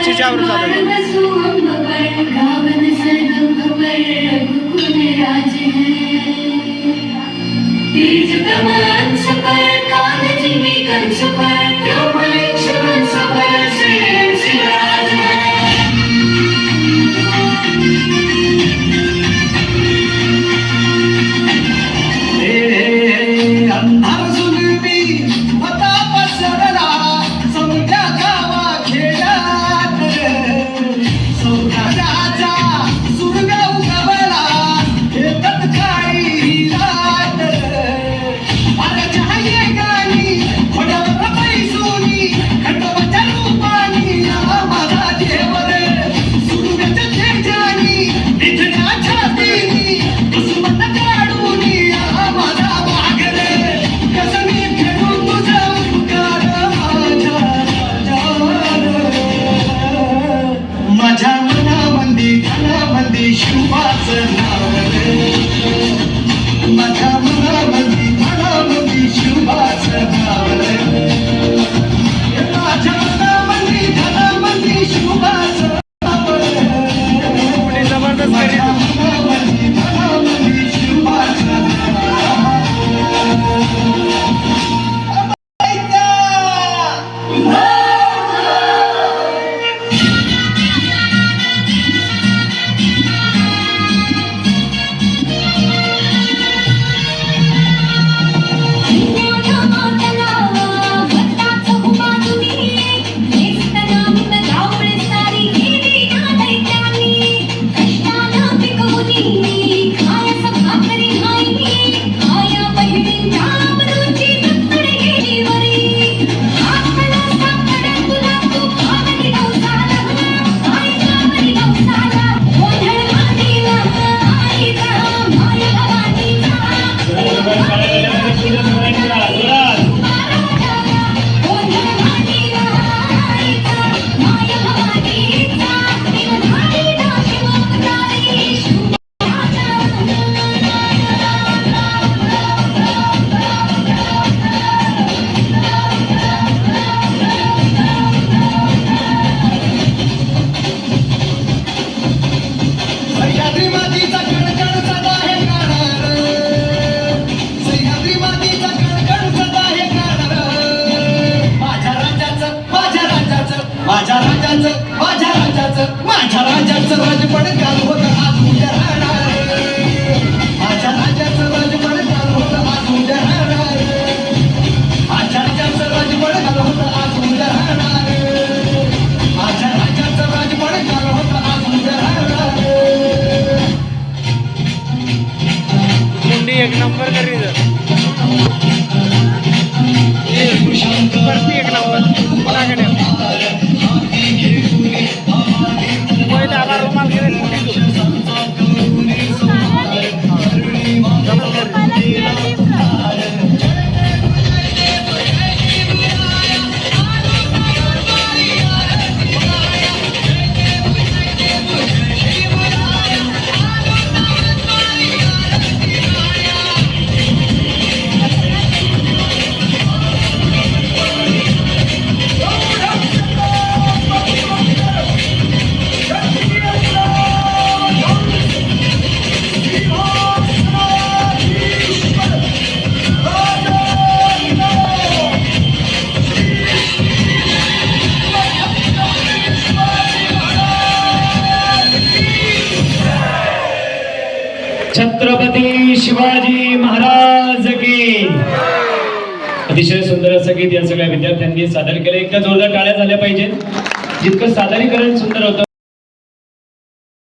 बक्षीस यावर माझ्या राजाचं राजपण काल होतं आज उद्या राहणार माझ्या राजाचं राजपण काल होतं आज उद्या राहणार माझ्या राजाचं राजपण काल होतं आज उद्या राहणार माझ्या राजाचं राजपण काल होतं आज उद्या राहणार मुंडी एक नंबर करी एक नंबर छत्रपती शिवाजी महाराज की। अतिशय सुंदर असं गीत या सगळ्या विद्यार्थ्यांनी सादर केलं. एकदा जोरदार टाळ्या झाल्या पाहिजेत. जितकं सादरीकरण सुंदर होतं